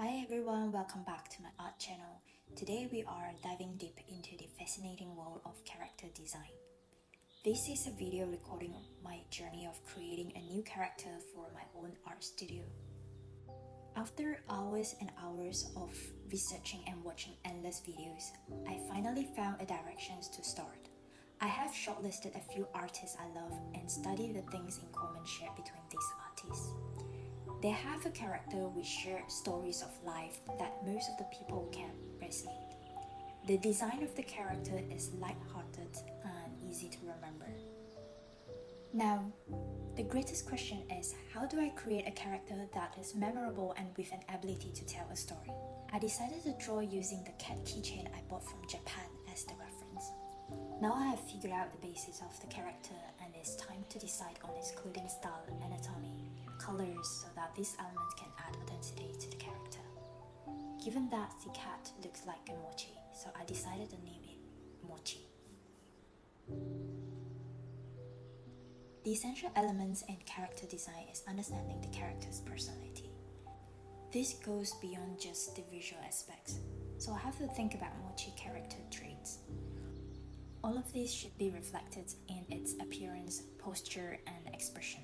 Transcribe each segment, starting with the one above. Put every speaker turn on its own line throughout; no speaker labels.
Hi everyone, welcome back to my art channel. Today we are diving deep into the fascinating world of character design. This is a video recording of my journey of creating a new character for my own art studio. After hours and hours of researching and watching endless videos, I finally found a direction to start. I have shortlisted a few artists I love and studied the things in common shared between these artists. They have a character with shared stories of life that most of the people can resonate. The design of the character is light-hearted and easy to remember. Now, the greatest question is, how do I create a character that is memorable and with an ability to tell a story? I decided to draw using the cat keychain I bought from Japan as the reference. Now I have figured out the basis of the character and it's time to decide on its clothing style, anatomy, colors so that these elements can add authenticity to the character. Given that the cat looks like a mochi, so I decided to name it Mochi. The essential elements in character design is understanding the character's personality. This goes beyond just the visual aspects, so I have to think about Mochi character traits. All of these should be reflected in its appearance, posture, and expression.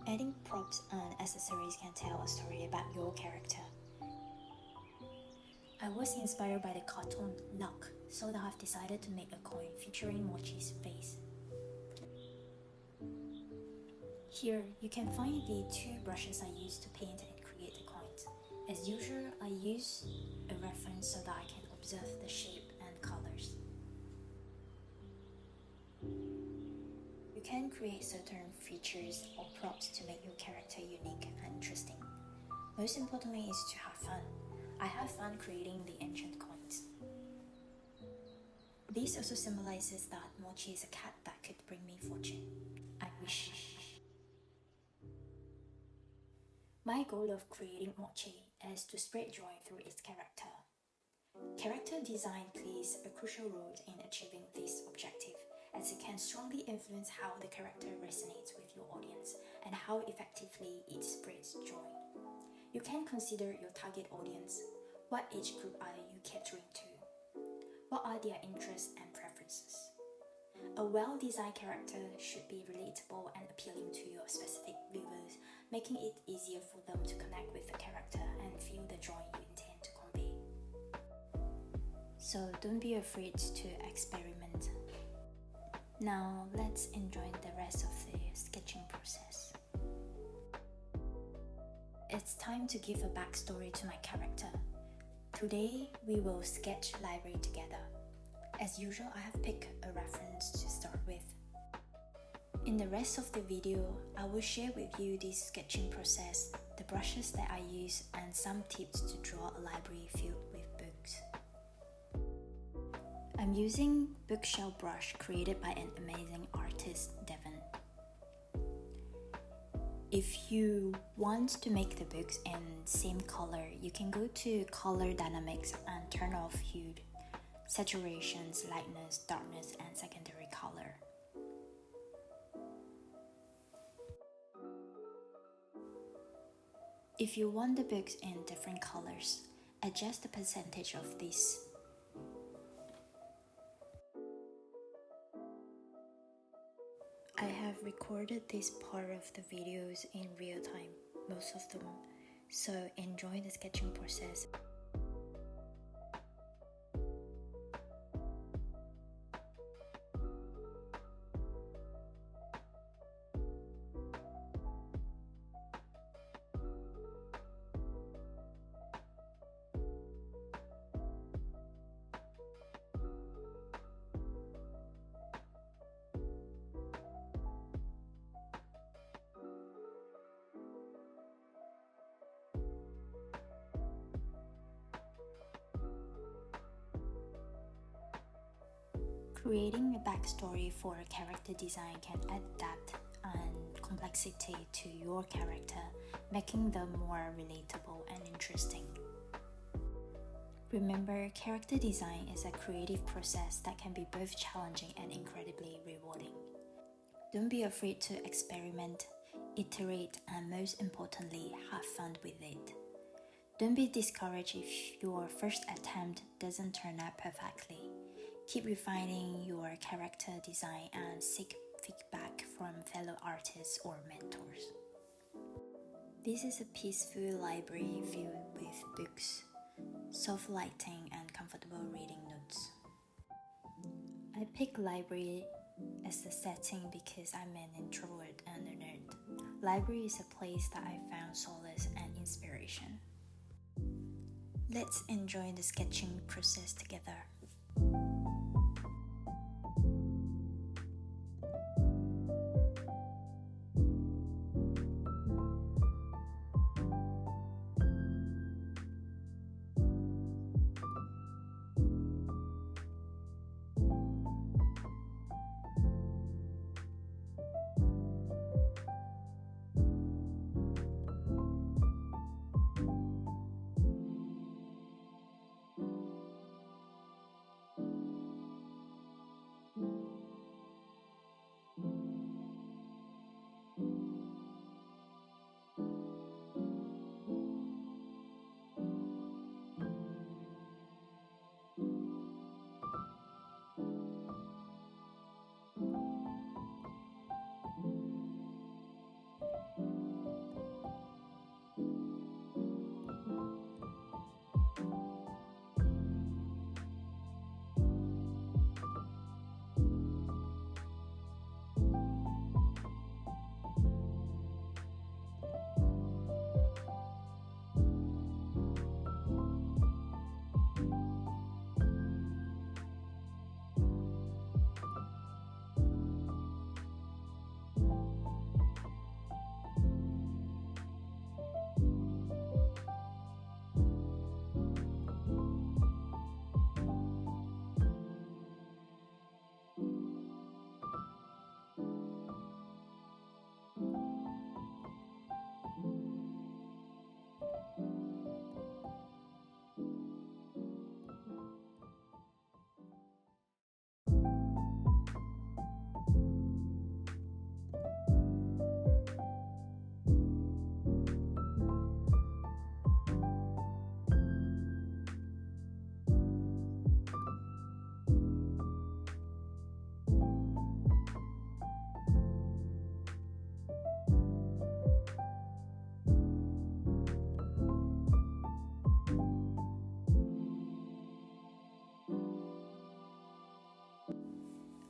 Adding props and accessories can tell a story about your character. I was inspired by the cartoon Luck, so I have decided to make a coin featuring Mochi's face. Here, you can find the two brushes I used to paint and create the coins. As usual, I use a reference so that I can observe the shape and colors. You can create certain features or props to make your character unique and interesting. Most importantly is to have fun. I have fun creating the ancient coins. This also symbolizes that Mochi is a cat that could bring me fortune. I wish. My goal of creating Mochi is to spread joy through its character. Character design plays a crucial role in achieving this objective, as it can strongly influence how the character resonates with your audience and how effectively it spreads joy. You can consider your target audience. What age group are you catering to? What are their interests and preferences? A well-designed character should be relatable and appealing to your specific viewers, making it easier for them to connect with the character and feel the joy you intend to convey. So don't be afraid to experiment. Now let's enjoy the rest of the sketching process. It's time to give a backstory to my character. Today we will sketch library together. As usual, I have picked a reference to start with. In the rest of the video, I will share with you the sketching process, the brushes that I use, and some tips to draw a library filled with books. I'm using bookshelf brush created by an amazing artist, Devon. If you want to make the books in same color, you can go to color dynamics and turn off hue, saturations, lightness, darkness, and secondary color. If you want the books in different colors, adjust the percentage of this. I have recorded this part of the videos in real time, most of them, so enjoy the sketching process. Creating a backstory for a character design can add depth and complexity to your character, making them more relatable and interesting. Remember, character design is a creative process that can be both challenging and incredibly rewarding. Don't be afraid to experiment. iterate, and most importantly, have fun with it. Don't be discouraged if your first attempt doesn't turn out perfectly. Keep refining your character design and seek feedback from fellow artists or mentors. This is a peaceful library filled with books, soft lighting, and comfortable reading notes. I pick library as a setting because I'm an introvert and a nerd. Library is a place that I found solace and inspiration. Let's enjoy the sketching process together.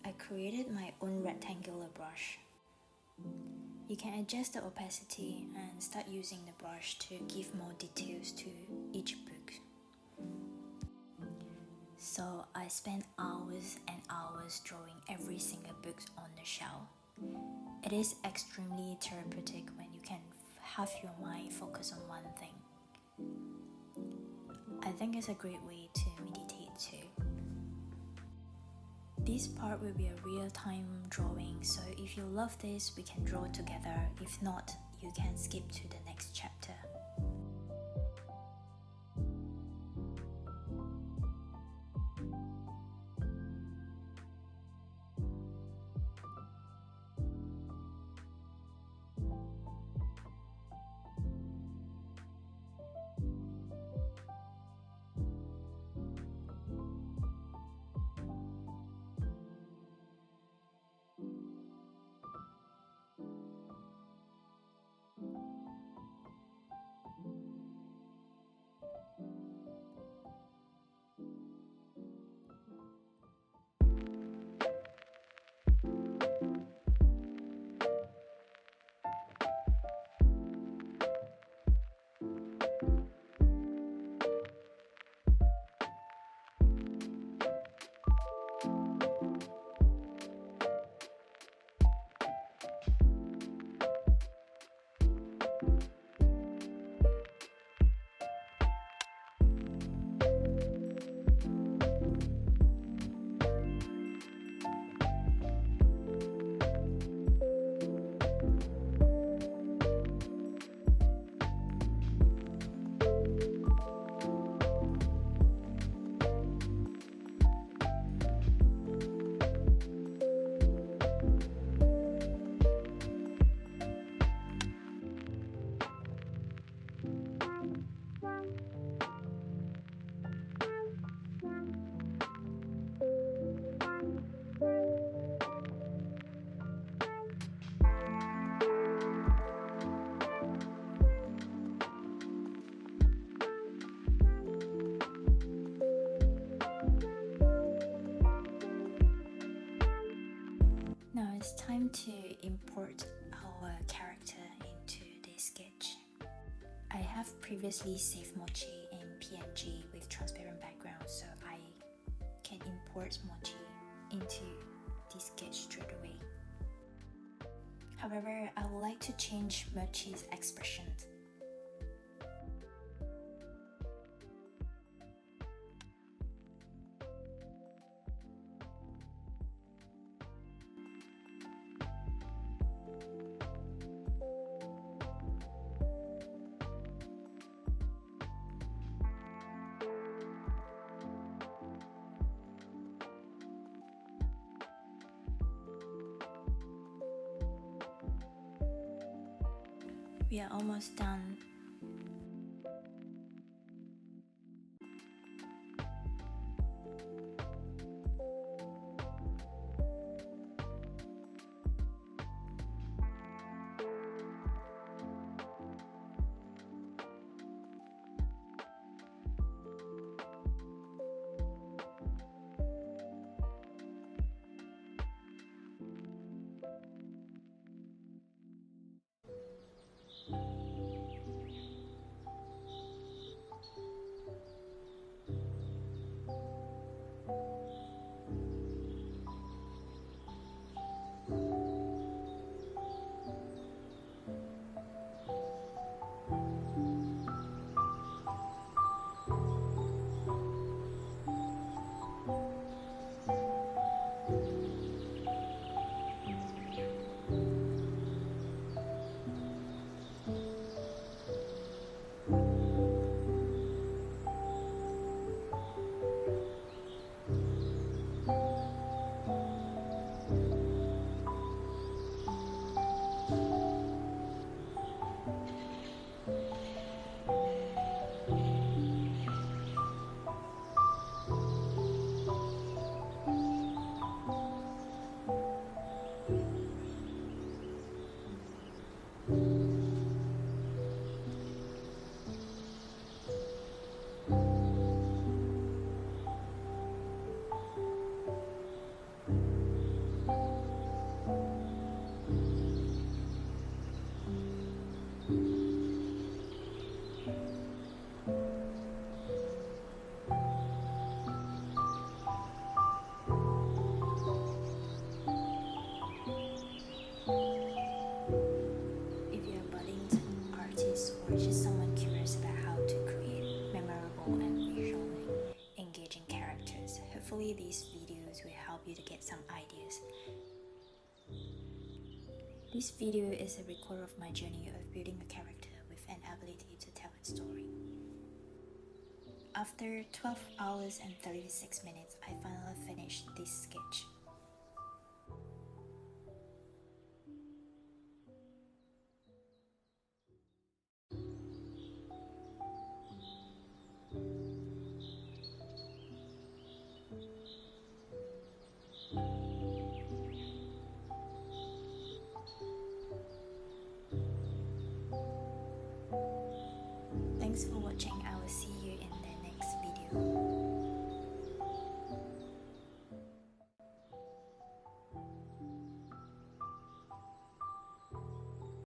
I created my own rectangular brush. You can adjust the opacity and start using the brush to give more details to each book. So I spent hours and hours drawing every single book on the shell. It is extremely therapeutic when you can have your mind focus on one thing. I think it's a great way to meditate too. This part will be a real-time drawing, so if you love this, we can draw together. If not, you can skip to the next chapter. want to import our character into this sketch. I have previously saved Mochi in PNG with transparent background, so I can import Mochi into this sketch straight away. However, I would like to change Mochi's expression. We are almost done. Or just someone curious about how to create memorable and visually engaging characters. Hopefully these videos will help you to get some ideas. This video is a record of my journey of building a character with an ability to tell a story. After 12 hours and 36 minutes, I finally finished this sketch. Thanks for watching. I will